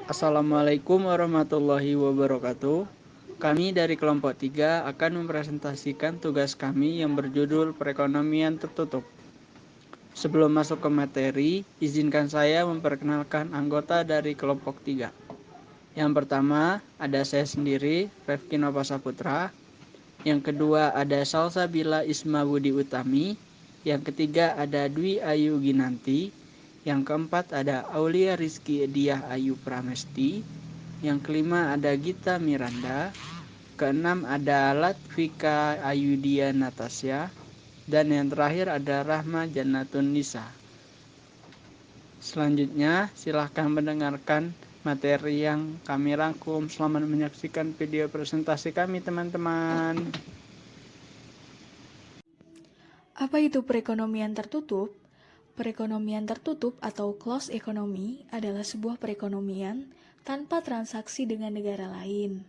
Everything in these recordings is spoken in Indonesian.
Assalamualaikum warahmatullahi wabarakatuh. Kami dari kelompok 3 akan mempresentasikan tugas kami yang berjudul perekonomian tertutup. Sebelum masuk ke materi, izinkan saya memperkenalkan anggota dari kelompok 3. Yang pertama, ada saya sendiri, Rifki Nova Saputra. Yang kedua, ada Salsabila Isma Budi Utami. Yang ketiga, ada Dwi Ayu Ginanti. Yang keempat, ada Aulia Rizky Diah Ayu Pramesti. Yang kelima, ada Gita Miranda. Keenam, ada Latvika Ayudia Natasya. Dan yang terakhir ada Rahma Jannatun Nisa. Selanjutnya, silahkan mendengarkan materi yang kami rangkum. Selamat menyaksikan video presentasi kami, teman-teman. Apa itu perekonomian tertutup? Perekonomian tertutup atau closed economy adalah sebuah perekonomian tanpa transaksi dengan negara lain.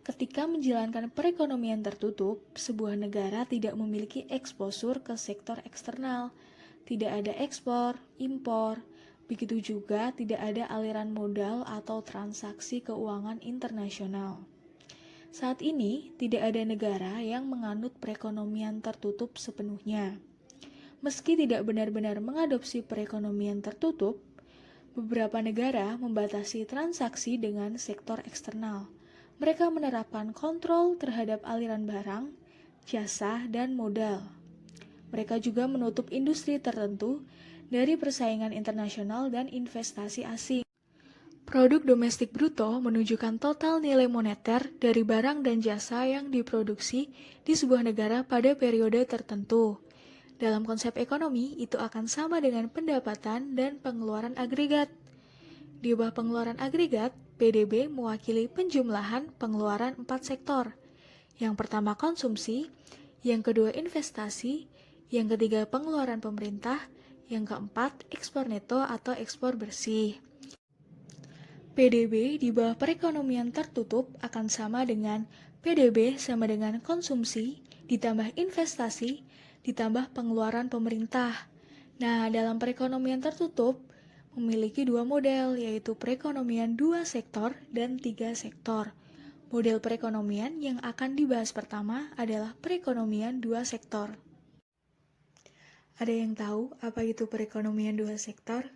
Ketika menjalankan perekonomian tertutup, sebuah negara tidak memiliki eksposur ke sektor eksternal, tidak ada ekspor, impor, begitu juga tidak ada aliran modal atau transaksi keuangan internasional. Saat ini, tidak ada negara yang menganut perekonomian tertutup sepenuhnya. Meski tidak benar-benar mengadopsi perekonomian tertutup, beberapa negara membatasi transaksi dengan sektor eksternal. Mereka menerapkan kontrol terhadap aliran barang, jasa, dan modal. Mereka juga menutup industri tertentu dari persaingan internasional dan investasi asing. Produk domestik bruto menunjukkan total nilai moneter dari barang dan jasa yang diproduksi di sebuah negara pada periode tertentu. Dalam konsep ekonomi, itu akan sama dengan pendapatan dan pengeluaran agregat. Di bawah pengeluaran agregat, PDB mewakili penjumlahan pengeluaran 4 sektor. Yang pertama konsumsi, yang kedua investasi, yang ketiga pengeluaran pemerintah, yang keempat ekspor neto atau ekspor bersih. PDB di bawah perekonomian tertutup akan sama dengan PDB sama dengan konsumsi ditambah investasi ditambah pengeluaran pemerintah. Nah, dalam perekonomian tertutup memiliki dua model, yaitu perekonomian 2 sektor dan 3 sektor. Model perekonomian yang akan dibahas pertama adalah perekonomian 2 sektor. Ada yang tahu apa itu perekonomian 2 sektor?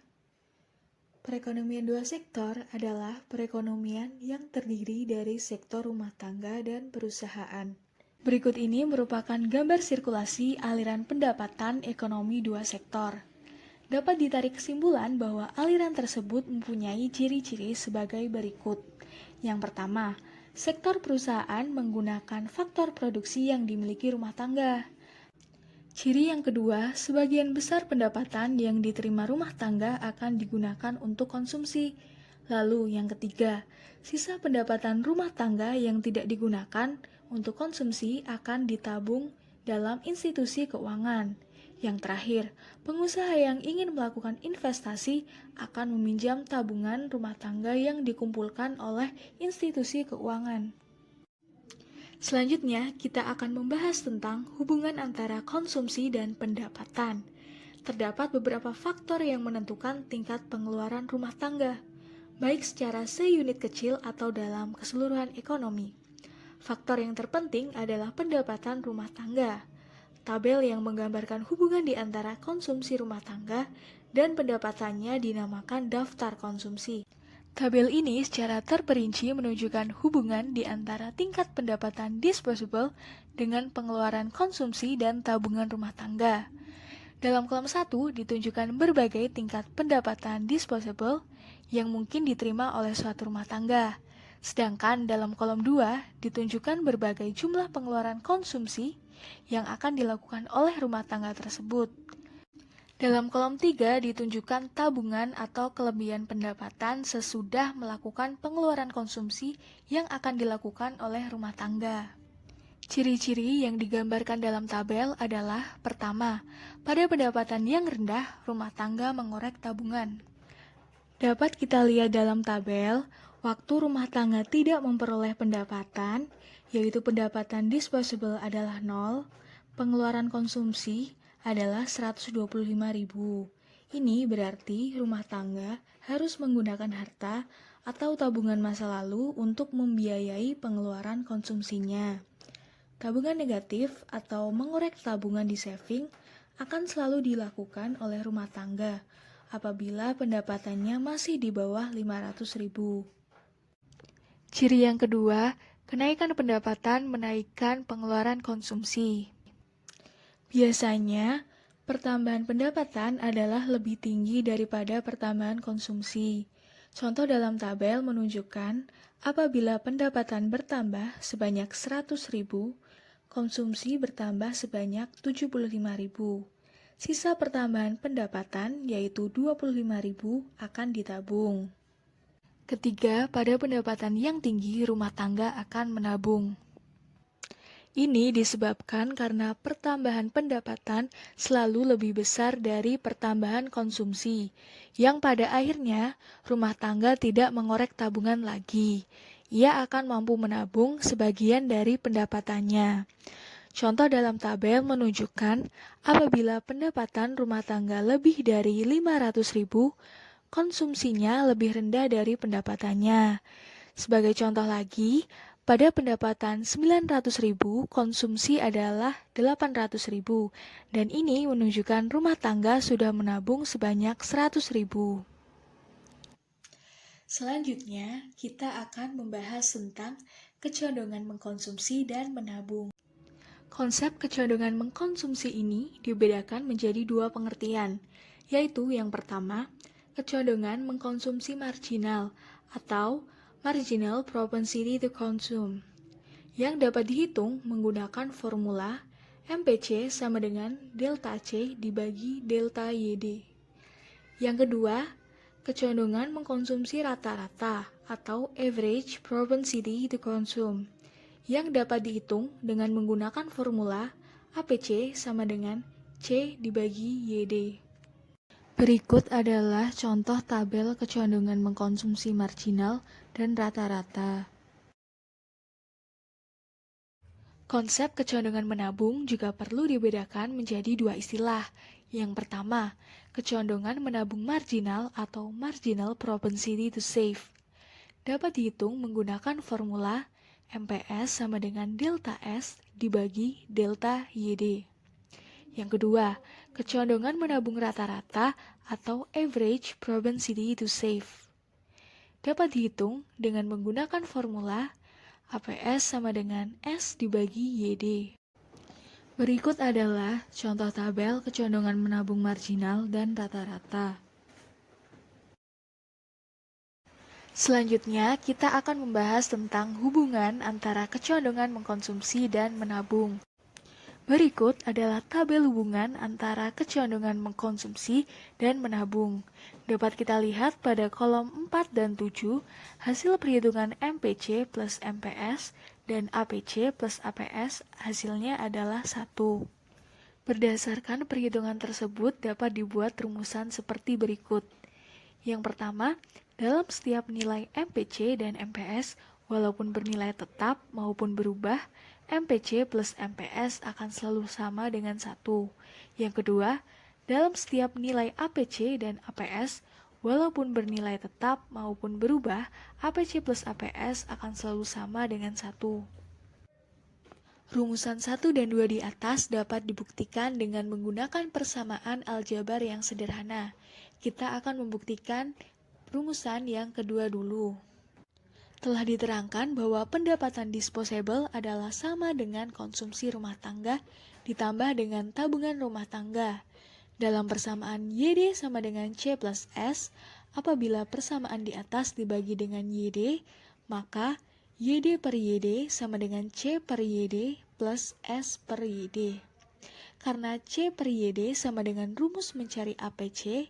Perekonomian 2 sektor adalah perekonomian yang terdiri dari sektor rumah tangga dan perusahaan. Berikut ini merupakan gambar sirkulasi aliran pendapatan ekonomi 2 sektor. Dapat ditarik kesimpulan bahwa aliran tersebut mempunyai ciri-ciri sebagai berikut. Yang pertama, sektor perusahaan menggunakan faktor produksi yang dimiliki rumah tangga. Ciri yang kedua, sebagian besar pendapatan yang diterima rumah tangga akan digunakan untuk konsumsi. Lalu yang ketiga, sisa pendapatan rumah tangga yang tidak digunakan untuk konsumsi akan ditabung dalam institusi keuangan. Yang terakhir, pengusaha yang ingin melakukan investasi akan meminjam tabungan rumah tangga yang dikumpulkan oleh institusi keuangan. Selanjutnya, kita akan membahas tentang hubungan antara konsumsi dan pendapatan. Terdapat beberapa faktor yang menentukan tingkat pengeluaran rumah tangga, baik secara seunit kecil atau dalam keseluruhan ekonomi. Faktor yang terpenting adalah pendapatan rumah tangga. Tabel yang menggambarkan hubungan di antara konsumsi rumah tangga dan pendapatannya dinamakan daftar konsumsi. Tabel ini secara terperinci menunjukkan hubungan di antara tingkat pendapatan disposable dengan pengeluaran konsumsi dan tabungan rumah tangga. Dalam kolom 1 ditunjukkan berbagai tingkat pendapatan disposable yang mungkin diterima oleh suatu rumah tangga. Sedangkan dalam kolom 2 ditunjukkan berbagai jumlah pengeluaran konsumsi yang akan dilakukan oleh rumah tangga tersebut. Dalam kolom 3 ditunjukkan tabungan atau kelebihan pendapatan sesudah melakukan pengeluaran konsumsi yang akan dilakukan oleh rumah tangga. Ciri-ciri yang digambarkan dalam tabel adalah: pertama, pada pendapatan yang rendah, rumah tangga mengorek tabungan. Dapat kita lihat dalam tabel, waktu rumah tangga tidak memperoleh pendapatan, yaitu pendapatan disposable adalah 0, pengeluaran konsumsi adalah 125.000. Ini berarti rumah tangga harus menggunakan harta atau tabungan masa lalu untuk membiayai pengeluaran konsumsinya. Tabungan negatif atau mengorek tabungan di saving akan selalu dilakukan oleh rumah tangga apabila pendapatannya masih di bawah 500.000. Ciri yang kedua, kenaikan pendapatan menaikkan pengeluaran konsumsi. Biasanya, pertambahan pendapatan adalah lebih tinggi daripada pertambahan konsumsi. Contoh dalam tabel menunjukkan apabila pendapatan bertambah sebanyak 100.000, konsumsi bertambah sebanyak 75.000. Sisa pertambahan pendapatan yaitu 25.000 akan ditabung. Ketiga, pada pendapatan yang tinggi, rumah tangga akan menabung. Ini disebabkan karena pertambahan pendapatan selalu lebih besar dari pertambahan konsumsi, yang pada akhirnya rumah tangga tidak mengorek tabungan lagi. Ia akan mampu menabung sebagian dari pendapatannya. Contoh dalam tabel menunjukkan apabila pendapatan rumah tangga lebih dari 500.000, konsumsinya lebih rendah dari pendapatannya. Sebagai contoh lagi, pada pendapatan 900.000, konsumsi adalah 800.000, dan ini menunjukkan rumah tangga sudah menabung sebanyak 100.000. Selanjutnya, kita akan membahas tentang kecondongan mengkonsumsi dan menabung. Konsep kecondongan mengkonsumsi ini dibedakan menjadi dua pengertian, yaitu yang pertama, kecondongan mengkonsumsi marginal atau marginal propensity to consume, yang dapat dihitung menggunakan formula MPC sama dengan delta C dibagi delta YD. Yang kedua, kecondongan mengkonsumsi rata-rata atau average propensity to consume, yang dapat dihitung dengan menggunakan formula APC sama dengan C dibagi YD. Berikut adalah contoh tabel kecondongan mengkonsumsi marginal dan rata-rata. Konsep kecondongan menabung juga perlu dibedakan menjadi dua istilah. Yang pertama, kecondongan menabung marginal atau marginal propensity to save. Dapat dihitung menggunakan formula MPS sama dengan delta S dibagi delta YD. Yang kedua, kecondongan menabung rata-rata atau average propensity to save. Dapat dihitung dengan menggunakan formula APS sama dengan S dibagi YD. Berikut adalah contoh tabel kecondongan menabung marginal dan rata-rata. Selanjutnya, kita akan membahas tentang hubungan antara kecondongan mengkonsumsi dan menabung. Berikut adalah tabel hubungan antara kecondongan mengkonsumsi dan menabung. Dapat kita lihat pada kolom 4 dan 7, hasil perhitungan MPC plus MPS dan APC plus APS hasilnya adalah 1. Berdasarkan perhitungan tersebut dapat dibuat rumusan seperti berikut. Yang pertama, dalam setiap nilai MPC dan MPS, walaupun bernilai tetap maupun berubah, MPC plus MPS akan selalu sama dengan 1. Yang kedua, dalam setiap nilai APC dan APS, walaupun bernilai tetap maupun berubah, APC plus APS akan selalu sama dengan 1. Rumusan 1 dan 2 di atas dapat dibuktikan dengan menggunakan persamaan aljabar yang sederhana. Kita akan membuktikan rumusan yang kedua dulu. Telah diterangkan bahwa pendapatan disposable adalah sama dengan konsumsi rumah tangga ditambah dengan tabungan rumah tangga. Dalam persamaan YD sama dengan C plus S, apabila persamaan di atas dibagi dengan YD, maka YD per YD sama dengan C per YD plus S per YD. Karena C per YD sama dengan rumus mencari APC,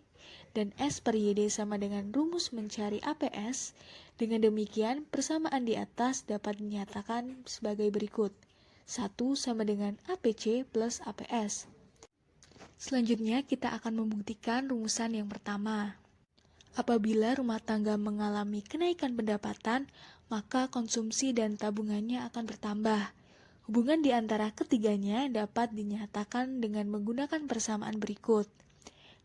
dan S per YD sama dengan rumus mencari APS, dengan demikian persamaan di atas dapat dinyatakan sebagai berikut. 1 sama dengan APC plus APS. Selanjutnya kita akan membuktikan rumusan yang pertama. Apabila rumah tangga mengalami kenaikan pendapatan, maka konsumsi dan tabungannya akan bertambah. Hubungan di antara ketiganya dapat dinyatakan dengan menggunakan persamaan berikut.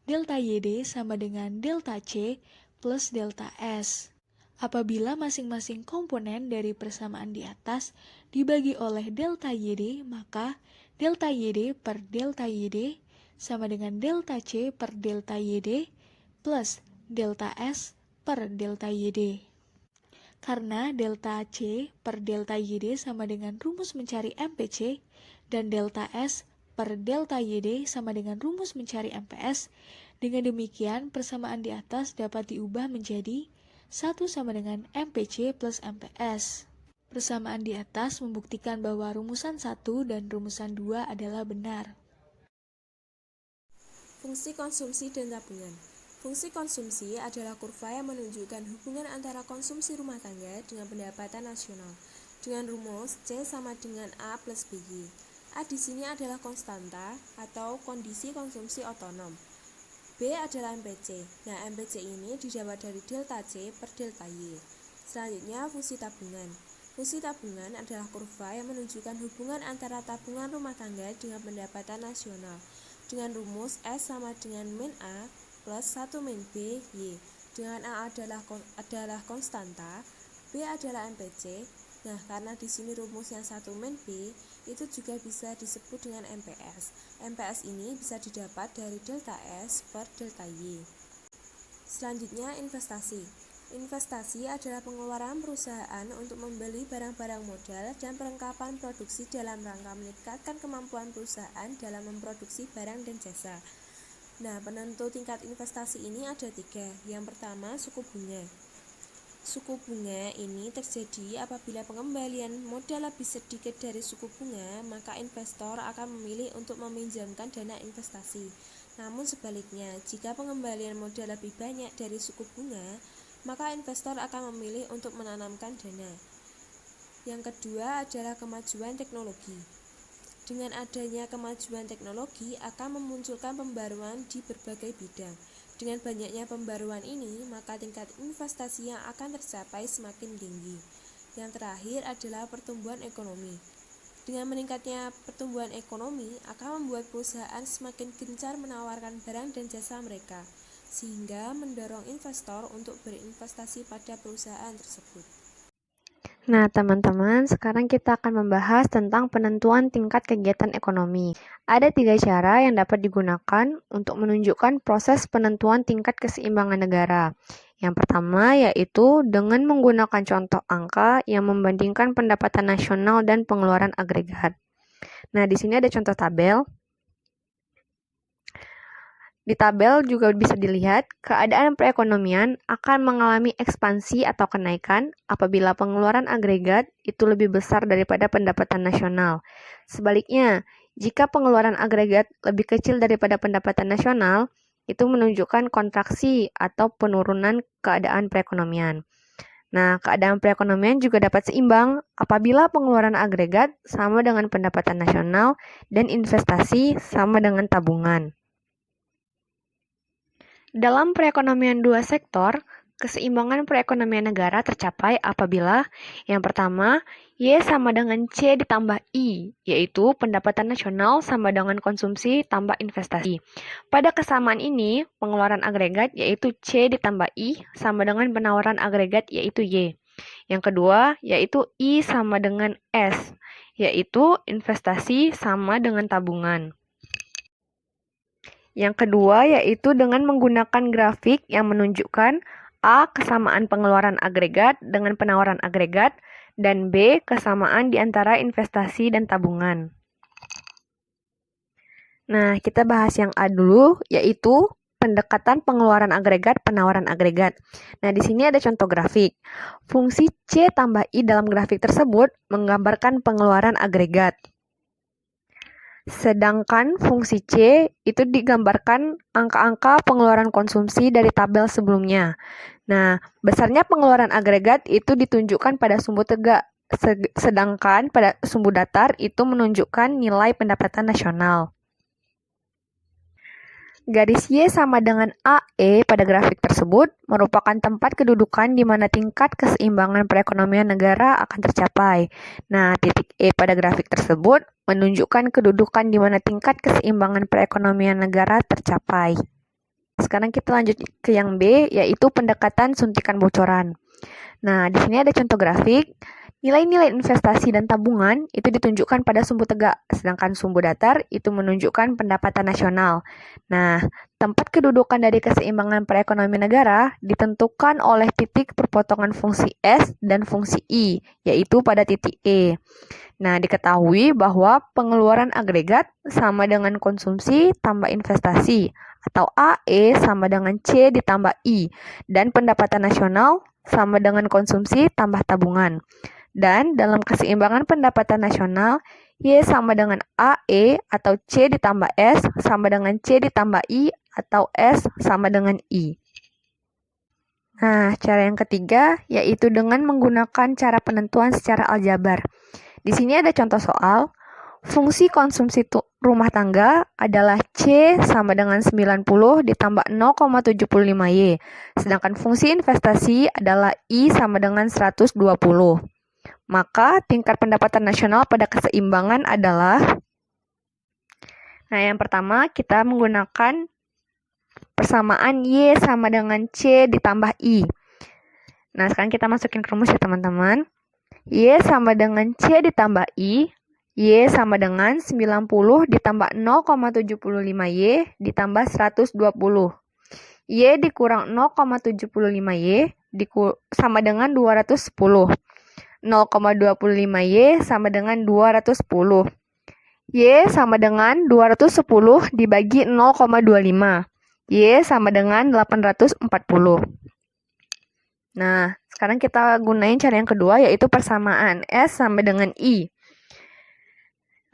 delta YD sama dengan delta C plus delta S. Apabila masing-masing komponen dari persamaan di atas dibagi oleh delta YD, maka delta YD per delta YD sama dengan delta C per delta YD plus delta S per delta YD. Karena delta C per delta YD sama dengan rumus mencari MPC dan delta S per delta YD sama dengan rumus mencari MPS, dengan demikian persamaan di atas dapat diubah menjadi 1 sama dengan MPC plus MPS. Persamaan di atas membuktikan bahwa rumusan 1 dan rumusan 2 adalah benar. Fungsi konsumsi dan tabungan. Fungsi konsumsi adalah kurva yang menunjukkan hubungan antara konsumsi rumah tangga dengan pendapatan nasional, dengan rumus C sama dengan A plus BY. A di sini adalah konstanta atau kondisi konsumsi otonom. B adalah MPC. Nah, MPC ini didapat dari delta C per delta Y. Selanjutnya, fungsi tabungan. Fungsi tabungan adalah kurva yang menunjukkan hubungan antara tabungan rumah tangga dengan pendapatan nasional, dengan rumus S sama dengan min A plus 1 min B, Y. Dengan A adalah konstanta, B adalah MPC. Nah, karena di sini rumusnya 1 min B, itu juga bisa disebut dengan MPS. MPS ini bisa didapat dari delta S per delta Y. Selanjutnya, investasi. Investasi adalah pengeluaran perusahaan untuk membeli barang-barang modal dan perlengkapan produksi dalam rangka meningkatkan kemampuan perusahaan dalam memproduksi barang dan jasa. Nah, penentu tingkat investasi ini ada 3. Yang pertama, suku bunga. Suku bunga ini terjadi apabila pengembalian modal lebih sedikit dari suku bunga, maka investor akan memilih untuk meminjamkan dana investasi. Namun sebaliknya, jika pengembalian modal lebih banyak dari suku bunga, maka investor akan memilih untuk menanamkan dana. Yang kedua adalah kemajuan teknologi. Dengan adanya kemajuan teknologi akan memunculkan pembaruan di berbagai bidang. Dengan banyaknya pembaruan ini, maka tingkat investasi yang akan tercapai semakin tinggi. Yang terakhir adalah pertumbuhan ekonomi. Dengan meningkatnya pertumbuhan ekonomi akan membuat perusahaan semakin gencar menawarkan barang dan jasa mereka, sehingga mendorong investor untuk berinvestasi pada perusahaan tersebut. Nah, teman-teman, sekarang kita akan membahas tentang penentuan tingkat kegiatan ekonomi. Ada 3 cara yang dapat digunakan untuk menunjukkan proses penentuan tingkat keseimbangan negara. Yang pertama yaitu dengan menggunakan contoh angka yang membandingkan pendapatan nasional dan pengeluaran agregat. Nah, di sini ada contoh tabel. Di tabel juga bisa dilihat, keadaan perekonomian akan mengalami ekspansi atau kenaikan apabila pengeluaran agregat itu lebih besar daripada pendapatan nasional. Sebaliknya, jika pengeluaran agregat lebih kecil daripada pendapatan nasional, itu menunjukkan kontraksi atau penurunan keadaan perekonomian. Nah, keadaan perekonomian juga dapat seimbang apabila pengeluaran agregat sama dengan pendapatan nasional dan investasi sama dengan tabungan. Dalam perekonomian 2 sektor, keseimbangan perekonomian negara tercapai apabila yang pertama, Y sama dengan C ditambah I, yaitu pendapatan nasional sama dengan konsumsi tambah investasi. Pada kesamaan ini, pengeluaran agregat yaitu C ditambah I sama dengan penawaran agregat yaitu Y. Yang kedua, yaitu I sama dengan S, yaitu investasi sama dengan tabungan. Yang kedua yaitu dengan menggunakan grafik yang menunjukkan A. Kesamaan pengeluaran agregat dengan penawaran agregat, dan B. Kesamaan di antara investasi dan tabungan. Nah, kita bahas yang A dulu, yaitu pendekatan pengeluaran agregat, penawaran agregat. Nah, di sini ada contoh grafik. Fungsi C tambah I dalam grafik tersebut menggambarkan pengeluaran agregat. Sedangkan fungsi C itu digambarkan angka-angka pengeluaran konsumsi dari tabel sebelumnya. Nah, besarnya pengeluaran agregat itu ditunjukkan pada sumbu tegak, sedangkan pada sumbu datar itu menunjukkan nilai pendapatan nasional. Garis Y sama dengan AE pada grafik tersebut merupakan tempat kedudukan di mana tingkat keseimbangan perekonomian negara akan tercapai. Nah, titik E pada grafik tersebut menunjukkan kedudukan di mana tingkat keseimbangan perekonomian negara tercapai. Sekarang kita lanjut ke yang B, yaitu pendekatan suntikan bocoran. Nah, di sini ada contoh grafik. Nilai-nilai investasi dan tabungan itu ditunjukkan pada sumbu tegak, sedangkan sumbu datar itu menunjukkan pendapatan nasional. Nah, tempat kedudukan dari keseimbangan perekonomian negara ditentukan oleh titik perpotongan fungsi S dan fungsi I, yaitu pada titik E. Nah, diketahui bahwa pengeluaran agregat sama dengan konsumsi tambah investasi, atau AE sama dengan C ditambah I, dan pendapatan nasional sama dengan konsumsi tambah tabungan. Dan dalam keseimbangan pendapatan nasional, Y sama dengan AE atau C ditambah S sama dengan C ditambah I atau S sama dengan I. Nah, cara yang ketiga yaitu dengan menggunakan cara penentuan secara aljabar. Di sini ada contoh soal. Fungsi konsumsi rumah tangga adalah C sama dengan 90 ditambah 0,75Y. Sedangkan fungsi investasi adalah I sama dengan 120. Maka tingkat pendapatan nasional pada keseimbangan adalah, nah yang pertama kita menggunakan persamaan Y sama dengan C ditambah I. Nah sekarang kita masukin ke rumus ya teman-teman. Y sama dengan C ditambah I, Y sama dengan 90 ditambah 0,75Y ditambah 120. Y dikurang 0,75Y sama dengan 210. 0,25Y sama dengan 210. Y sama dengan 210 dibagi 0,25. Y sama dengan 840. Nah, sekarang kita gunain cara yang kedua yaitu persamaan S sama dengan I.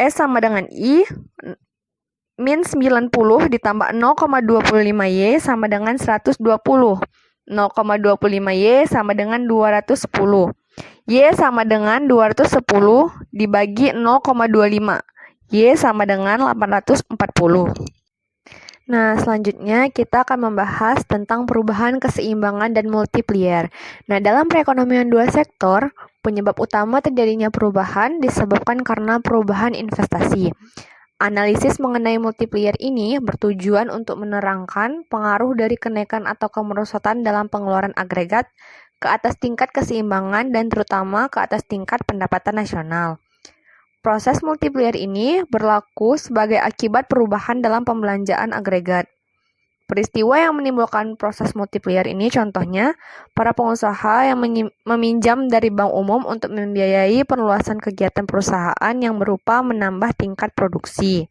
S sama dengan I min 90 ditambah 0,25Y sama dengan 120. 0,25Y sama dengan 210. Y sama dengan 210 dibagi 0,25. Y sama dengan 840. Nah, selanjutnya kita akan membahas tentang perubahan keseimbangan dan multiplier. Nah, dalam perekonomian dua sektor, penyebab utama terjadinya perubahan disebabkan karena perubahan investasi. Analisis mengenai multiplier ini bertujuan untuk menerangkan pengaruh dari kenaikan atau kemerosotan dalam pengeluaran agregat ke atas tingkat keseimbangan dan terutama ke atas tingkat pendapatan nasional. Proses multiplier ini berlaku sebagai akibat perubahan dalam pembelanjaan agregat. Peristiwa yang menimbulkan proses multiplier ini contohnya para pengusaha yang meminjam dari bank umum untuk membiayai perluasan kegiatan perusahaan yang berupa menambah tingkat produksi.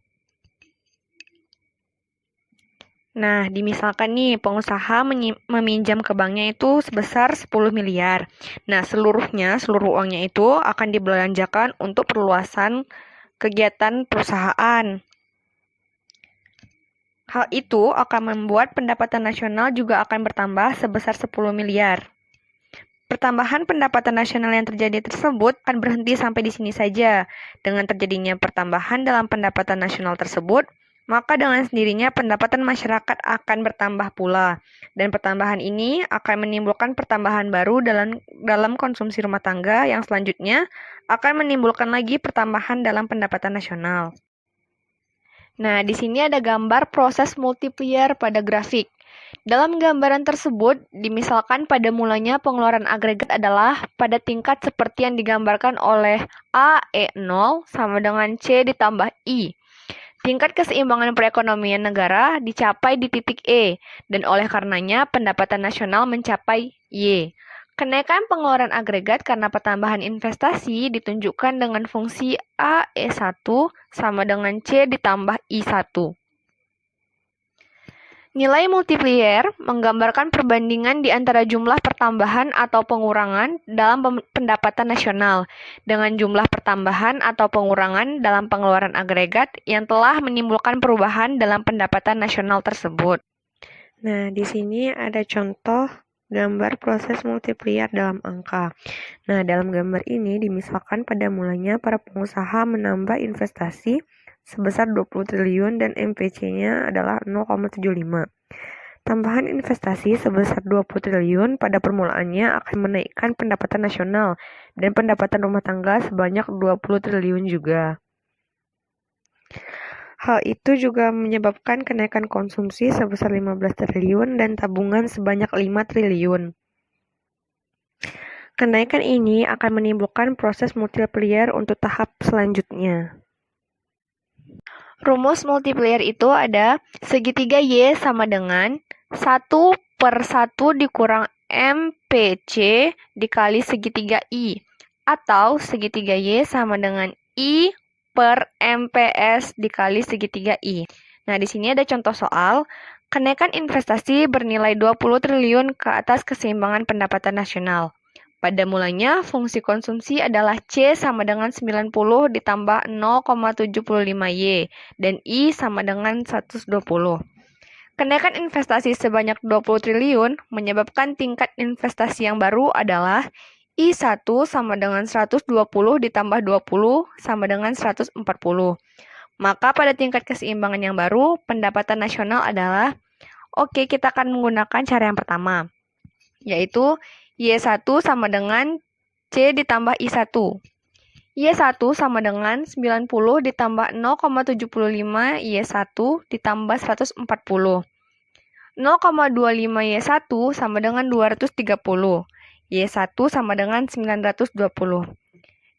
Nah, dimisalkan nih pengusaha meminjam ke banknya itu sebesar 10 miliar. Nah, seluruh uangnya itu akan dibelanjakan untuk perluasan kegiatan perusahaan. Hal itu akan membuat pendapatan nasional juga akan bertambah sebesar 10 miliar. Pertambahan pendapatan nasional yang terjadi tersebut akan berhenti sampai di sini saja. Dengan terjadinya pertambahan dalam pendapatan nasional tersebut, maka dengan sendirinya pendapatan masyarakat akan bertambah pula. Dan pertambahan ini akan menimbulkan pertambahan baru dalam konsumsi rumah tangga yang selanjutnya akan menimbulkan lagi pertambahan dalam pendapatan nasional. Nah, di sini ada gambar proses multiplier pada grafik. Dalam gambaran tersebut, dimisalkan pada mulanya pengeluaran agregat adalah pada tingkat seperti yang digambarkan oleh AE0 sama dengan C ditambah I. Tingkat keseimbangan perekonomian negara dicapai di titik E, dan oleh karenanya pendapatan nasional mencapai Y. Kenaikan pengeluaran agregat karena pertambahan investasi ditunjukkan dengan fungsi AE1 sama dengan C ditambah I1. Nilai multiplier menggambarkan perbandingan di antara jumlah pertambahan atau pengurangan dalam pendapatan nasional dengan jumlah pertambahan atau pengurangan dalam pengeluaran agregat yang telah menimbulkan perubahan dalam pendapatan nasional tersebut. Nah, di sini ada contoh gambar proses multiplier dalam angka. Nah, dalam gambar ini dimisalkan pada mulanya para pengusaha menambah investasi sebesar 20 triliun dan MPC-nya adalah 0,75. Tambahan investasi sebesar 20 triliun pada permulaannya akan menaikkan pendapatan nasional dan pendapatan rumah tangga sebanyak 20 triliun juga. Hal itu juga menyebabkan kenaikan konsumsi sebesar 15 triliun dan tabungan sebanyak 5 triliun. Kenaikan ini akan menimbulkan proses multiplier untuk tahap selanjutnya. Rumus multiplier itu ada segitiga Y sama dengan 1/1 dikurang MPC dikali segitiga I, atau segitiga Y sama dengan I per MPS dikali segitiga I. Nah, di sini ada contoh soal. Kenaikan investasi bernilai 20 triliun ke atas keseimbangan pendapatan nasional. Pada mulanya, fungsi konsumsi adalah C sama dengan 90 ditambah 0,75Y dan I sama dengan 120. Kenaikan investasi sebanyak 20 triliun menyebabkan tingkat investasi yang baru adalah I1 sama dengan 120 ditambah 20 sama dengan 140. Maka pada tingkat keseimbangan yang baru, pendapatan nasional adalah, kita akan menggunakan cara yang pertama, yaitu Y1 sama dengan C ditambah I1. Y1 sama dengan 90 ditambah 0,75 Y1 ditambah 140. 0,25 Y1 sama dengan 230. Y1 sama dengan 920.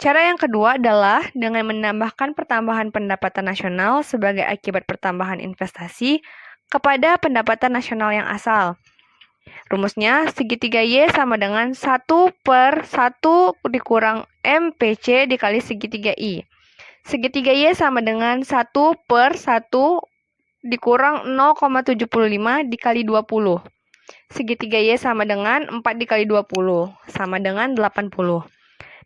Cara yang kedua adalah dengan menambahkan pertambahan pendapatan nasional sebagai akibat pertambahan investasi kepada pendapatan nasional yang asal. Rumusnya, segitiga Y sama dengan 1/1 dikurang MPC dikali segitiga I. Segitiga Y sama dengan 1/1 dikurang 0,75 dikali 20. Segitiga Y sama dengan 4 dikali 20, sama dengan 80.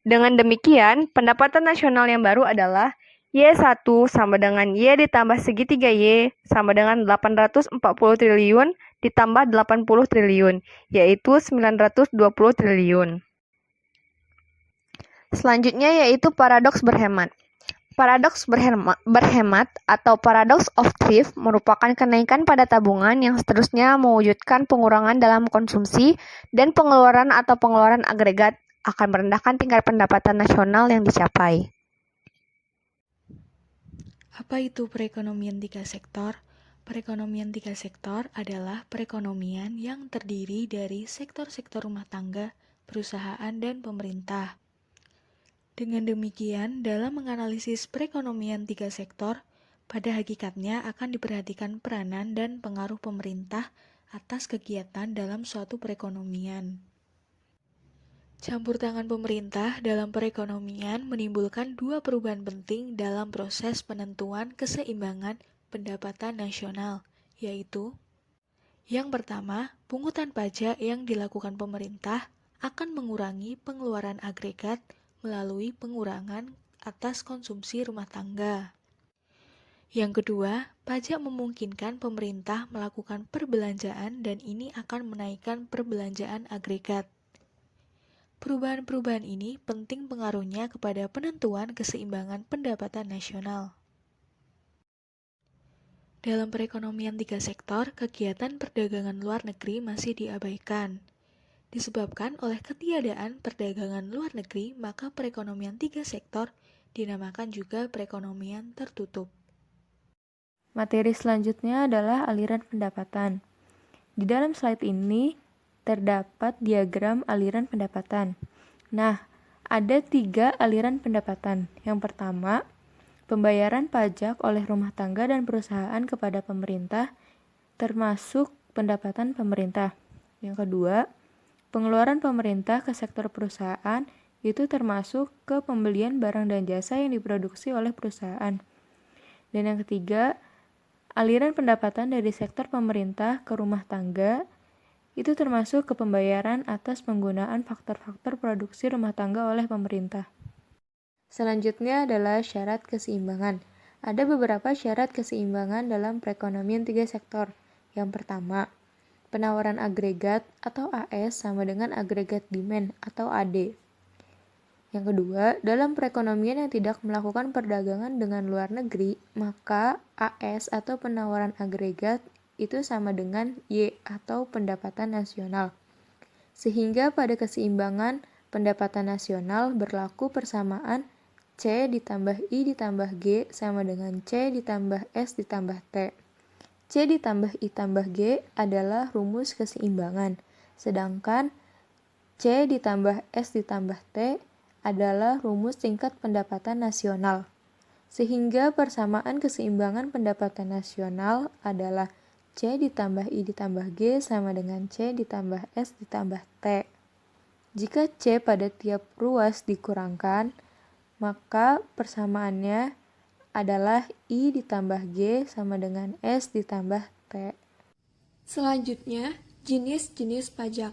Dengan demikian, pendapatan nasional yang baru adalah Y1 sama dengan Y ditambah segitiga Y sama dengan 840 triliun ditambah 80 triliun, yaitu 920 triliun. Selanjutnya yaitu paradoks berhemat. Paradoks berhemat atau paradox of thrift merupakan kenaikan pada tabungan yang seterusnya mewujudkan pengurangan dalam konsumsi dan pengeluaran atau pengeluaran agregat akan merendahkan tingkat pendapatan nasional yang dicapai. Apa itu perekonomian tiga sektor? Perekonomian tiga sektor adalah perekonomian yang terdiri dari sektor-sektor rumah tangga, perusahaan, dan pemerintah. Dengan demikian, dalam menganalisis perekonomian tiga sektor, pada hakikatnya akan diperhatikan peranan dan pengaruh pemerintah atas kegiatan dalam suatu perekonomian. Campur tangan pemerintah dalam perekonomian menimbulkan dua perubahan penting dalam proses penentuan keseimbangan pendapatan nasional, yaitu yang pertama, pungutan pajak yang dilakukan pemerintah akan mengurangi pengeluaran agregat melalui pengurangan atas konsumsi rumah tangga. Yang kedua, pajak memungkinkan pemerintah melakukan perbelanjaan dan ini akan menaikkan perbelanjaan agregat. Perubahan-perubahan ini penting pengaruhnya kepada penentuan keseimbangan pendapatan nasional. Dalam perekonomian tiga sektor, kegiatan perdagangan luar negeri masih diabaikan. Disebabkan oleh ketiadaan perdagangan luar negeri, maka perekonomian tiga sektor dinamakan juga perekonomian tertutup. Materi selanjutnya adalah aliran pendapatan. Di dalam slide ini terdapat diagram aliran pendapatan. Nah, ada 3 aliran pendapatan. Yang pertama, pembayaran pajak oleh rumah tangga dan perusahaan kepada pemerintah, termasuk pendapatan pemerintah. Yang kedua, pengeluaran pemerintah ke sektor perusahaan, itu termasuk ke pembelian barang dan jasa yang diproduksi oleh perusahaan. Dan yang ketiga, aliran pendapatan dari sektor pemerintah ke rumah tangga, itu termasuk ke pembayaran atas penggunaan faktor-faktor produksi rumah tangga oleh pemerintah. Selanjutnya adalah syarat keseimbangan. Ada beberapa syarat keseimbangan dalam perekonomian tiga sektor. Yang pertama, penawaran agregat atau AS sama dengan agregat demand atau AD. Yang kedua, dalam perekonomian yang tidak melakukan perdagangan dengan luar negeri, maka AS atau penawaran agregat itu sama dengan Y atau pendapatan nasional. Sehingga pada keseimbangan pendapatan nasional berlaku persamaan C ditambah I ditambah G sama dengan C ditambah S ditambah T. C ditambah I tambah G adalah rumus keseimbangan, sedangkan C ditambah S ditambah T adalah rumus tingkat pendapatan nasional. Sehingga persamaan keseimbangan pendapatan nasional adalah C ditambah I ditambah G sama dengan C ditambah S ditambah T. Jika C pada tiap ruas dikurangkan, maka persamaannya adalah I ditambah G sama dengan S ditambah T. Selanjutnya, jenis-jenis pajak.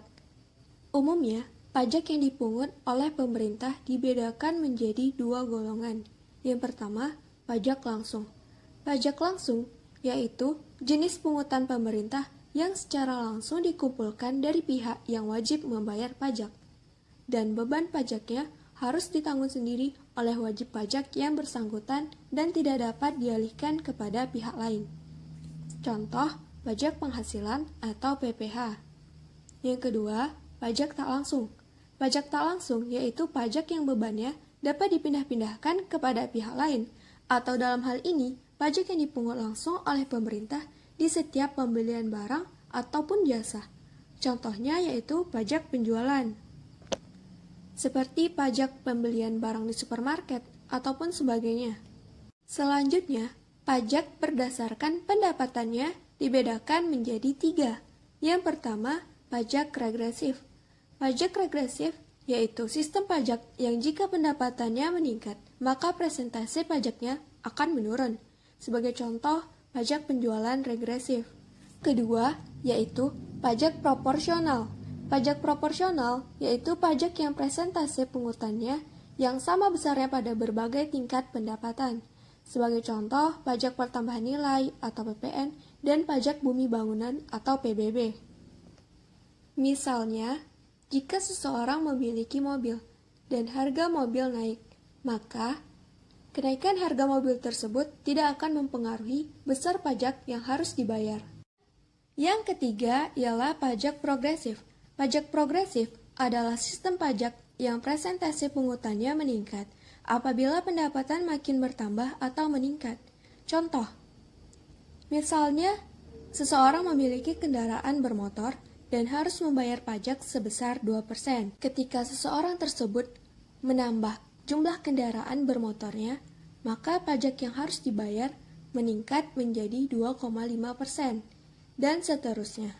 Umumnya, pajak yang dipungut oleh pemerintah dibedakan menjadi dua golongan. Yang pertama, pajak langsung. Pajak langsung yaitu jenis pungutan pemerintah yang secara langsung dikumpulkan dari pihak yang wajib membayar pajak. Dan beban pajaknya harus ditanggung sendiri oleh wajib pajak yang bersangkutan dan tidak dapat dialihkan kepada pihak lain. Contoh, pajak penghasilan atau PPh. Yang kedua, pajak tak langsung. Pajak tak langsung yaitu pajak yang bebannya dapat dipindah-pindahkan kepada pihak lain, atau dalam hal ini, pajak yang dipungut langsung oleh pemerintah di setiap pembelian barang ataupun jasa. Contohnya yaitu pajak penjualan, seperti pajak pembelian barang di supermarket ataupun sebagainya. Selanjutnya, pajak berdasarkan pendapatannya dibedakan menjadi 3. Yang pertama, pajak regresif. Pajak regresif yaitu sistem pajak yang jika pendapatannya meningkat, maka presentase pajaknya akan menurun. Sebagai contoh, pajak penjualan regresif. Kedua, yaitu pajak proporsional. Pajak proporsional yaitu pajak yang presentase pungutannya yang sama besarnya pada berbagai tingkat pendapatan. Sebagai contoh, pajak pertambahan nilai atau PPN dan pajak bumi bangunan atau PBB. Misalnya, jika seseorang memiliki mobil dan harga mobil naik, maka kenaikan harga mobil tersebut tidak akan mempengaruhi besar pajak yang harus dibayar. Yang ketiga ialah pajak progresif. Pajak progresif adalah sistem pajak yang presentase pungutannya meningkat apabila pendapatan makin bertambah atau meningkat. Contoh, misalnya seseorang memiliki kendaraan bermotor dan harus membayar pajak sebesar 2%. Ketika seseorang tersebut menambah jumlah kendaraan bermotornya, maka pajak yang harus dibayar meningkat menjadi 2,5%, dan seterusnya.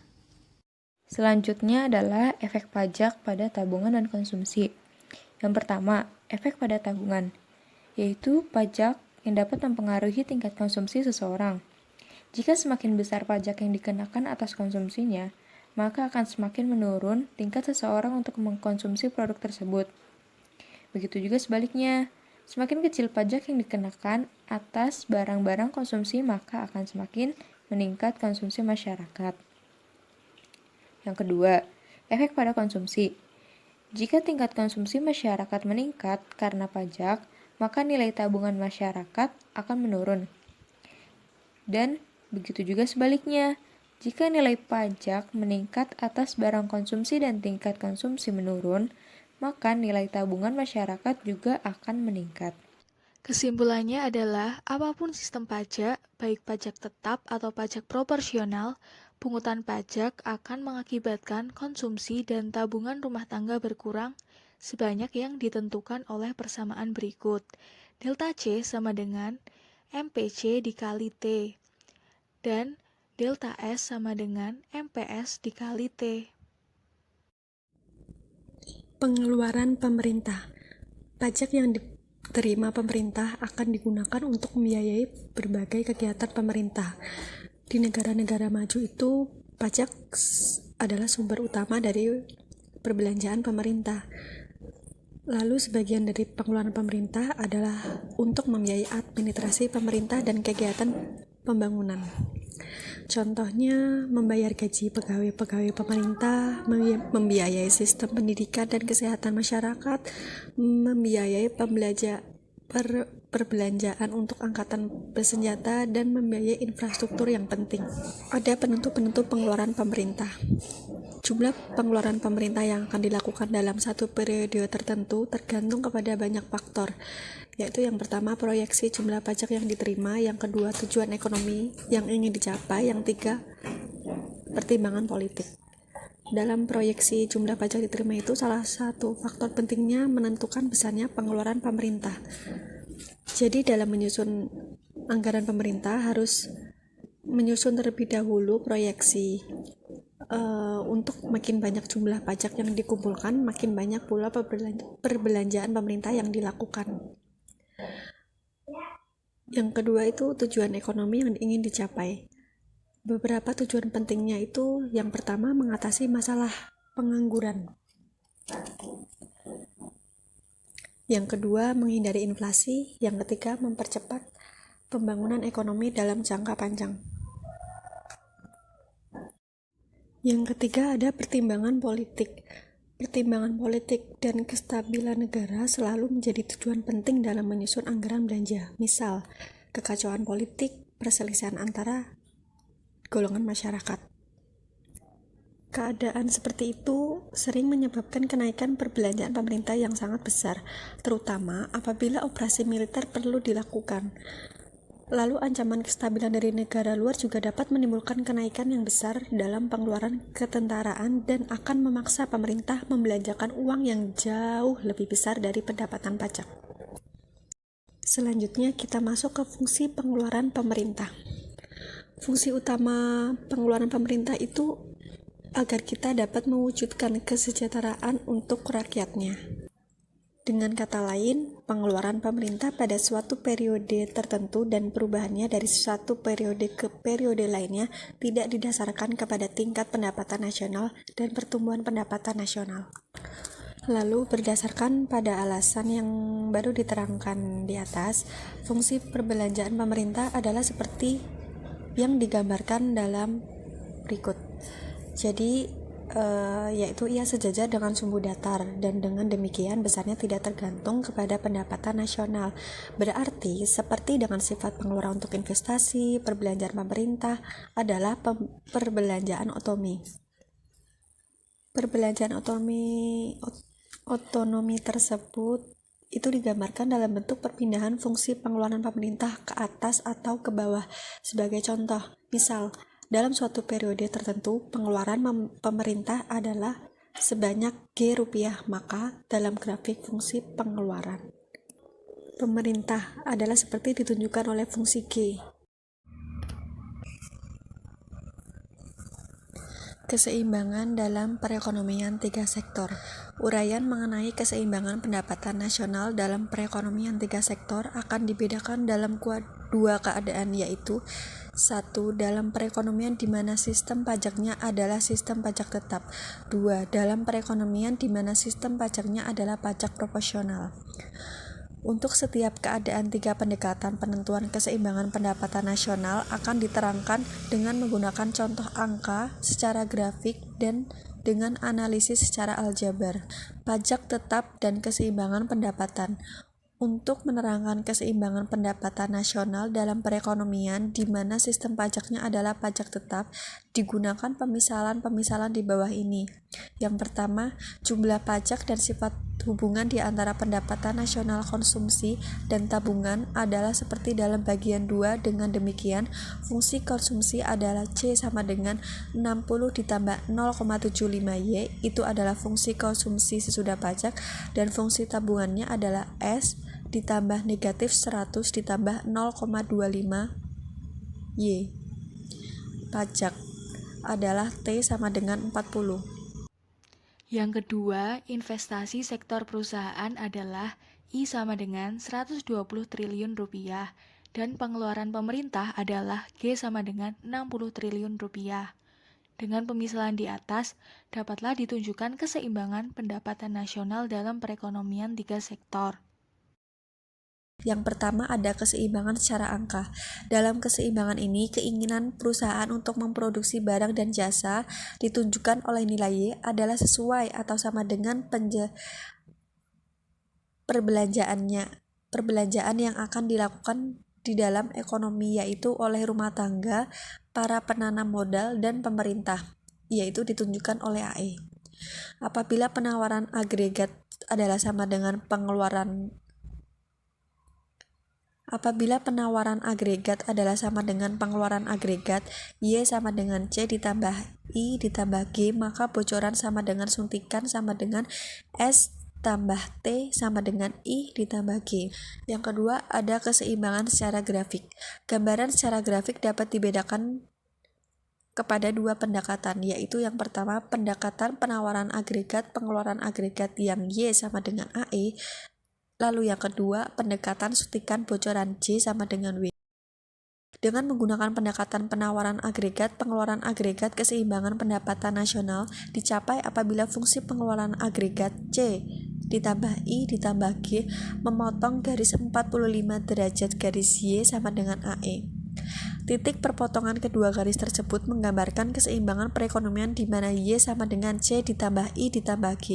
Selanjutnya adalah efek pajak pada tabungan dan konsumsi. Yang pertama, efek pada tabungan, yaitu pajak yang dapat mempengaruhi tingkat konsumsi seseorang. Jika semakin besar pajak yang dikenakan atas konsumsinya, maka akan semakin menurun tingkat seseorang untuk mengkonsumsi produk tersebut. Begitu juga sebaliknya, semakin kecil pajak yang dikenakan atas barang-barang konsumsi, maka akan semakin meningkat konsumsi masyarakat. Yang kedua, efek pada konsumsi. Jika tingkat konsumsi masyarakat meningkat karena pajak, maka nilai tabungan masyarakat akan menurun. Dan begitu juga sebaliknya, jika nilai pajak meningkat atas barang konsumsi dan tingkat konsumsi menurun, maka nilai tabungan masyarakat juga akan meningkat. Kesimpulannya adalah, apapun sistem pajak, baik pajak tetap atau pajak proporsional, pungutan pajak akan mengakibatkan konsumsi dan tabungan rumah tangga berkurang sebanyak yang ditentukan oleh persamaan berikut. Delta C sama dengan MPC dikali T, dan delta S sama dengan MPS dikali T. Pengeluaran pemerintah. Pajak yang diterima pemerintah akan digunakan untuk membiayai berbagai kegiatan pemerintah. Di negara-negara maju itu, pajak adalah sumber utama dari perbelanjaan pemerintah. Lalu sebagian dari pengeluaran pemerintah adalah untuk membiayai administrasi pemerintah dan kegiatan pembangunan. Contohnya, membayar gaji pegawai-pegawai pemerintah, membiayai sistem pendidikan dan kesehatan masyarakat, membiayai perbelanjaan untuk angkatan bersenjata, dan membiayai infrastruktur yang penting. Ada penentu-penentu pengeluaran pemerintah. Jumlah pengeluaran pemerintah yang akan dilakukan dalam satu periode tertentu tergantung kepada banyak faktor, yaitu yang pertama proyeksi jumlah pajak yang diterima, yang kedua tujuan ekonomi yang ingin dicapai, yang tiga pertimbangan politik. Dalam proyeksi jumlah pajak diterima itu salah satu faktor pentingnya menentukan besarnya pengeluaran pemerintah. Jadi dalam menyusun anggaran pemerintah harus menyusun terlebih dahulu proyeksi. Untuk makin banyak jumlah pajak yang dikumpulkan, makin banyak pula perbelanjaan pemerintah yang dilakukan. Yang kedua itu tujuan ekonomi yang ingin dicapai. Beberapa tujuan pentingnya itu yang pertama mengatasi masalah pengangguran. Yang kedua menghindari inflasi. Yang ketiga mempercepat pembangunan ekonomi dalam jangka panjang. Yang ketiga ada pertimbangan politik. Pertimbangan politik dan kestabilan negara selalu menjadi tujuan penting dalam menyusun anggaran belanja. Misal, kekacauan politik, perselisihan antara golongan masyarakat. Keadaan seperti itu sering menyebabkan kenaikan perbelanjaan pemerintah yang sangat besar, terutama apabila operasi militer perlu dilakukan. Lalu ancaman kestabilan dari negara luar juga dapat menimbulkan kenaikan yang besar dalam pengeluaran ketentaraan dan akan memaksa pemerintah membelanjakan uang yang jauh lebih besar dari pendapatan pajak. Selanjutnya kita masuk ke fungsi pengeluaran pemerintah. Fungsi utama pengeluaran pemerintah itu agar kita dapat mewujudkan kesejahteraan untuk rakyatnya. Dengan kata lain, pengeluaran pemerintah pada suatu periode tertentu dan perubahannya dari suatu periode ke periode lainnya tidak didasarkan kepada tingkat pendapatan nasional dan pertumbuhan pendapatan nasional. Lalu berdasarkan pada alasan yang baru diterangkan di atas, fungsi perbelanjaan pemerintah adalah seperti yang digambarkan dalam berikut. Jadi yaitu ia sejajar dengan sumbu datar dan dengan demikian besarnya tidak tergantung kepada pendapatan nasional. Berarti seperti dengan sifat pengeluaran untuk investasi, perbelanjaan pemerintah adalah perbelanjaan otonomi. Perbelanjaan otonomi tersebut itu digambarkan dalam bentuk perpindahan fungsi pengeluaran pemerintah ke atas atau ke bawah. Sebagai contoh, misal dalam suatu periode tertentu, pengeluaran pemerintah adalah sebanyak G rupiah, maka dalam grafik fungsi pengeluaran pemerintah adalah seperti ditunjukkan oleh fungsi G. Keseimbangan dalam perekonomian tiga sektor. Uraian mengenai keseimbangan pendapatan nasional dalam perekonomian tiga sektor akan dibedakan dalam dua keadaan, yaitu 1. Dalam perekonomian di mana sistem pajaknya adalah sistem pajak tetap. 2. Dalam perekonomian di mana sistem pajaknya adalah pajak proporsional. Untuk setiap keadaan tiga pendekatan penentuan keseimbangan pendapatan nasional akan diterangkan dengan menggunakan contoh angka secara grafik dan dengan analisis secara aljabar. Pajak tetap dan keseimbangan pendapatan. Untuk menerangkan keseimbangan pendapatan nasional dalam perekonomian di mana sistem pajaknya adalah pajak tetap, digunakan pemisalan-pemisalan di bawah ini. Yang pertama, jumlah pajak dan sifat hubungan di antara pendapatan nasional konsumsi dan tabungan adalah seperti dalam bagian 2. Dengan demikian, fungsi konsumsi adalah C sama dengan 60 ditambah 0,75Y, itu adalah fungsi konsumsi sesudah pajak, dan fungsi tabungannya adalah S ditambah negatif 100 ditambah 0,25Y. Pajak adalah T sama dengan 40. Yang kedua, investasi sektor perusahaan adalah I sama dengan 120 triliun rupiah dan pengeluaran pemerintah adalah G sama dengan 60 triliun rupiah. Dengan pemisalan di atas, dapatlah ditunjukkan keseimbangan pendapatan nasional dalam perekonomian tiga sektor. Yang pertama ada keseimbangan secara angka. Dalam keseimbangan ini, keinginan perusahaan untuk memproduksi barang dan jasa ditunjukkan oleh nilai Y adalah sesuai atau sama dengan perbelanjaan yang akan dilakukan di dalam ekonomi, yaitu oleh rumah tangga, para penanam modal, dan pemerintah. yaitu ditunjukkan oleh AE. Apabila penawaran agregat adalah sama dengan pengeluaran agregat, Y sama dengan C ditambah I ditambah G, maka bocoran sama dengan suntikan sama dengan S tambah T sama dengan I ditambah G. Yang kedua, ada keseimbangan secara grafik. Gambaran secara grafik dapat dibedakan kepada dua pendekatan, yaitu yang pertama pendekatan penawaran agregat pengeluaran agregat yang Y sama dengan AE, lalu yang kedua pendekatan suntikan bocoran J sama dengan W. Dengan menggunakan pendekatan penawaran agregat pengeluaran agregat, keseimbangan pendapatan nasional dicapai apabila fungsi pengeluaran agregat C ditambah I ditambah G memotong garis 45 derajat garis Y sama dengan AE. Titik perpotongan kedua garis tersebut menggambarkan keseimbangan perekonomian di mana Y sama dengan C ditambah I ditambah G.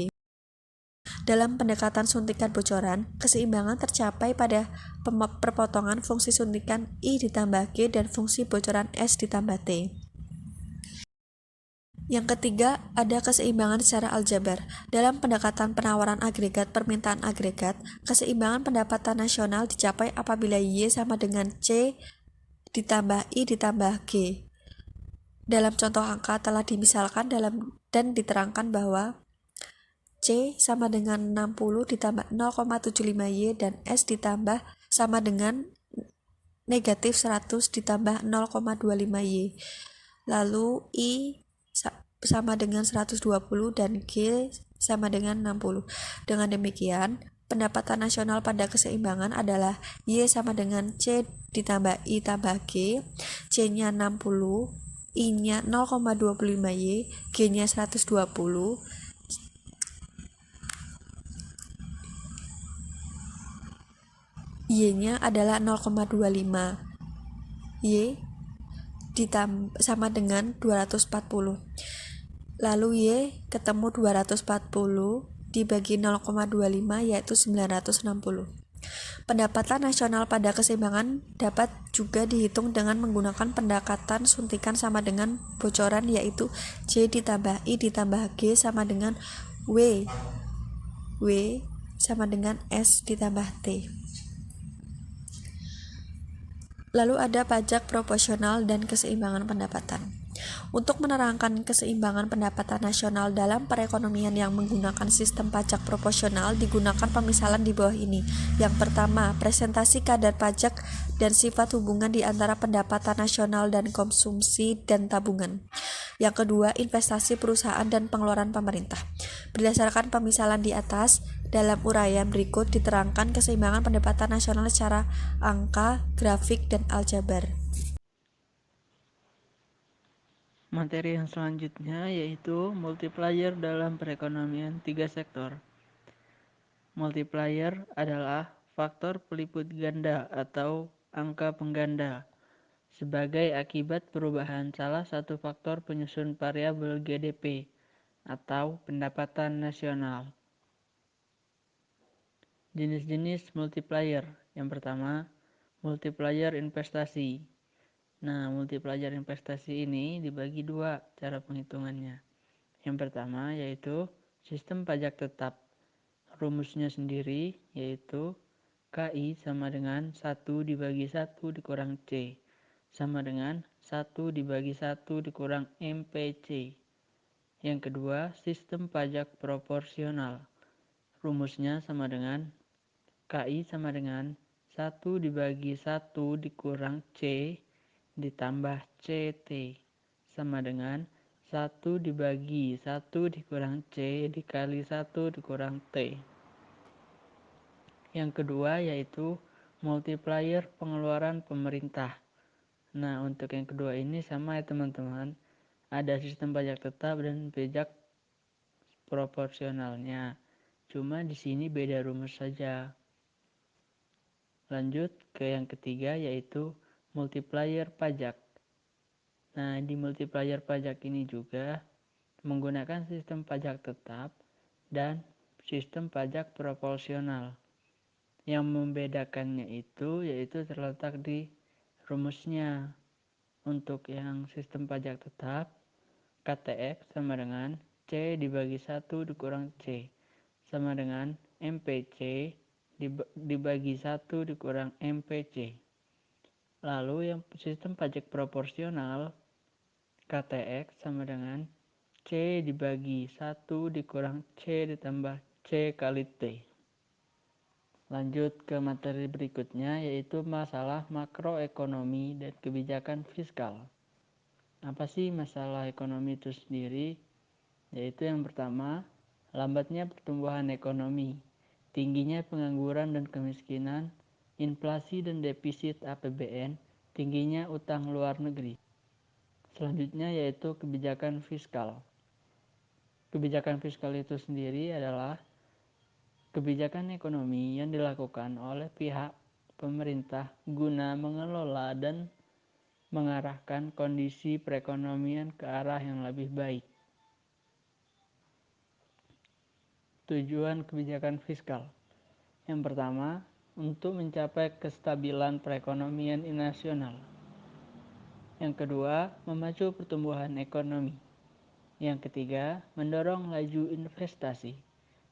Dalam pendekatan suntikan bocoran, keseimbangan tercapai pada perpotongan fungsi suntikan I ditambah G dan fungsi bocoran S ditambah T. Yang ketiga, ada keseimbangan secara aljabar. Dalam pendekatan penawaran agregat permintaan agregat, keseimbangan pendapatan nasional dicapai apabila Y sama dengan C ditambah I ditambah G. Dalam contoh angka telah dimisalkan dan diterangkan bahwa C sama dengan 60 ditambah 0,75Y dan S ditambah sama dengan negatif 100 ditambah 0,25Y. Lalu I sama dengan 120 dan G sama dengan 60. Dengan demikian, pendapatan nasional pada keseimbangan adalah Y sama dengan C ditambah I tambah G, C-nya 60, I-nya 0,25Y, G-nya 120, Y-nya adalah 0,25. Y sama dengan 240. Lalu Y ketemu 240 dibagi 0,25 yaitu 960. Pendapatan nasional pada keseimbangan dapat juga dihitung dengan menggunakan pendekatan suntikan sama dengan bocoran, yaitu J ditambah I ditambah G sama dengan W sama dengan S ditambah T. Lalu ada pajak proporsional dan keseimbangan pendapatan. Untuk menerangkan keseimbangan pendapatan nasional dalam perekonomian yang menggunakan sistem pajak proporsional, digunakan pemisalan di bawah ini. Yang pertama, presentasi kadar pajak dan sifat hubungan di antara pendapatan nasional dan konsumsi dan tabungan. Yang kedua, investasi perusahaan dan pengeluaran pemerintah. Berdasarkan pemisalan di atas, dalam uraian berikut diterangkan keseimbangan pendapatan nasional secara angka, grafik, dan aljabar. Materi yang selanjutnya yaitu multiplier dalam perekonomian tiga sektor. Multiplier adalah faktor peliput ganda atau angka pengganda sebagai akibat perubahan salah satu faktor penyusun variabel GDP atau pendapatan nasional. Jenis-jenis multiplier. Yang pertama, multiplier investasi. Nah, multiplier investasi ini dibagi dua cara penghitungannya. Yang pertama yaitu sistem pajak tetap. Rumusnya sendiri yaitu KI sama dengan 1 dibagi 1 dikurang C sama dengan 1 dibagi 1 dikurang MPC. Yang kedua, sistem pajak proporsional. Rumusnya sama dengan KI sama dengan 1 dibagi 1 dikurang C ditambah CT sama dengan 1 dibagi 1 dikurang C dikali 1 dikurang T. Yang kedua yaitu multiplier pengeluaran pemerintah. Nah, untuk yang kedua ini sama ya teman-teman. Ada sistem pajak tetap dan pajak proporsionalnya. Cuma di sini beda rumus saja. Lanjut ke yang ketiga yaitu multiplier pajak. Nah, di multiplier pajak ini juga menggunakan sistem pajak tetap dan sistem pajak proporsional. Yang membedakannya itu yaitu terletak di rumusnya. Untuk yang sistem pajak tetap, KTX sama dengan C dibagi 1 dikurang C sama dengan MPC dibagi 1 dikurang MPC. Lalu yang sistem pajak proporsional, KTX sama dengan C dibagi 1 dikurang C ditambah C kali T. Lanjut ke materi berikutnya, yaitu masalah makroekonomi dan kebijakan fiskal. Apa sih masalah ekonomi itu sendiri? Yaitu yang pertama, lambatnya pertumbuhan ekonomi, tingginya pengangguran dan kemiskinan, inflasi dan defisit APBN, tingginya utang luar negeri. Selanjutnya yaitu kebijakan fiskal. Kebijakan fiskal itu sendiri adalah kebijakan ekonomi yang dilakukan oleh pihak pemerintah guna mengelola dan mengarahkan kondisi perekonomian ke arah yang lebih baik. Tujuan kebijakan fiskal. Yang pertama, untuk mencapai kestabilan perekonomian nasional. Yang kedua, memacu pertumbuhan ekonomi. Yang ketiga, mendorong laju investasi.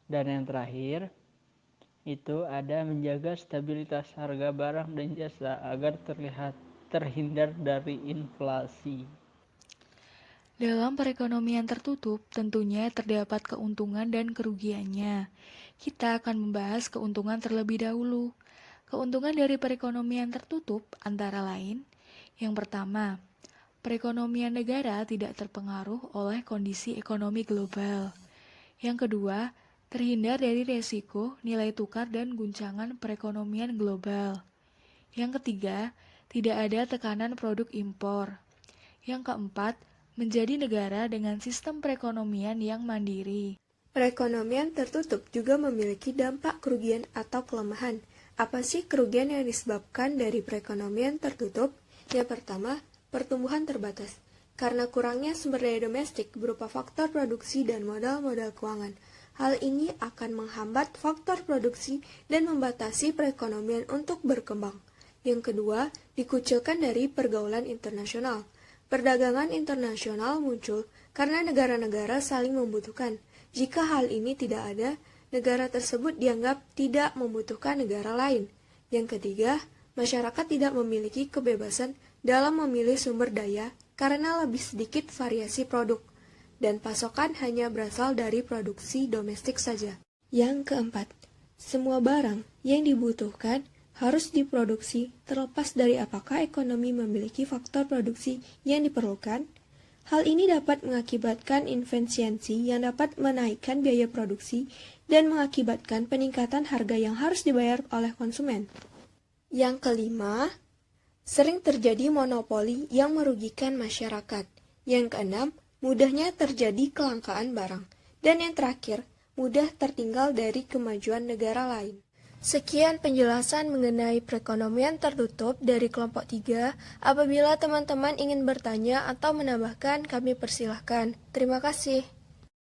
Dan yang terakhir, itu ada menjaga stabilitas harga barang dan jasa agar terhindar dari inflasi. Dalam perekonomian tertutup, tentunya terdapat keuntungan dan kerugiannya. Kita akan membahas keuntungan terlebih dahulu. Keuntungan dari perekonomian tertutup antara lain, yang pertama, perekonomian negara tidak terpengaruh oleh kondisi ekonomi global. Yang kedua, terhindar dari resiko nilai tukar dan guncangan perekonomian global. Yang ketiga, tidak ada tekanan produk impor. Yang keempat, menjadi negara dengan sistem perekonomian yang mandiri. Perekonomian tertutup juga memiliki dampak kerugian atau kelemahan. Apa sih kerugian yang disebabkan dari perekonomian tertutup? Yang pertama, pertumbuhan terbatas. Karena kurangnya sumber daya domestik berupa faktor produksi dan modal keuangan. Hal ini akan menghambat faktor produksi dan membatasi perekonomian untuk berkembang. Yang kedua, dikucilkan dari pergaulan internasional. Perdagangan internasional muncul karena negara-negara saling membutuhkan. Jika hal ini tidak ada, negara tersebut dianggap tidak membutuhkan negara lain. Yang ketiga, masyarakat tidak memiliki kebebasan dalam memilih sumber daya karena lebih sedikit variasi produk, dan pasokan hanya berasal dari produksi domestik saja. Yang keempat, semua barang yang dibutuhkan harus diproduksi terlepas dari apakah ekonomi memiliki faktor produksi yang diperlukan. Hal ini dapat mengakibatkan inefisiensi yang dapat menaikkan biaya produksi dan mengakibatkan peningkatan harga yang harus dibayar oleh konsumen. Yang kelima, sering terjadi monopoli yang merugikan masyarakat. Yang keenam, mudahnya terjadi kelangkaan barang. Dan yang terakhir, mudah tertinggal dari kemajuan negara lain. Sekian penjelasan mengenai perekonomian tertutup dari kelompok 3. Apabila teman-teman ingin bertanya atau menambahkan, kami persilahkan. Terima kasih.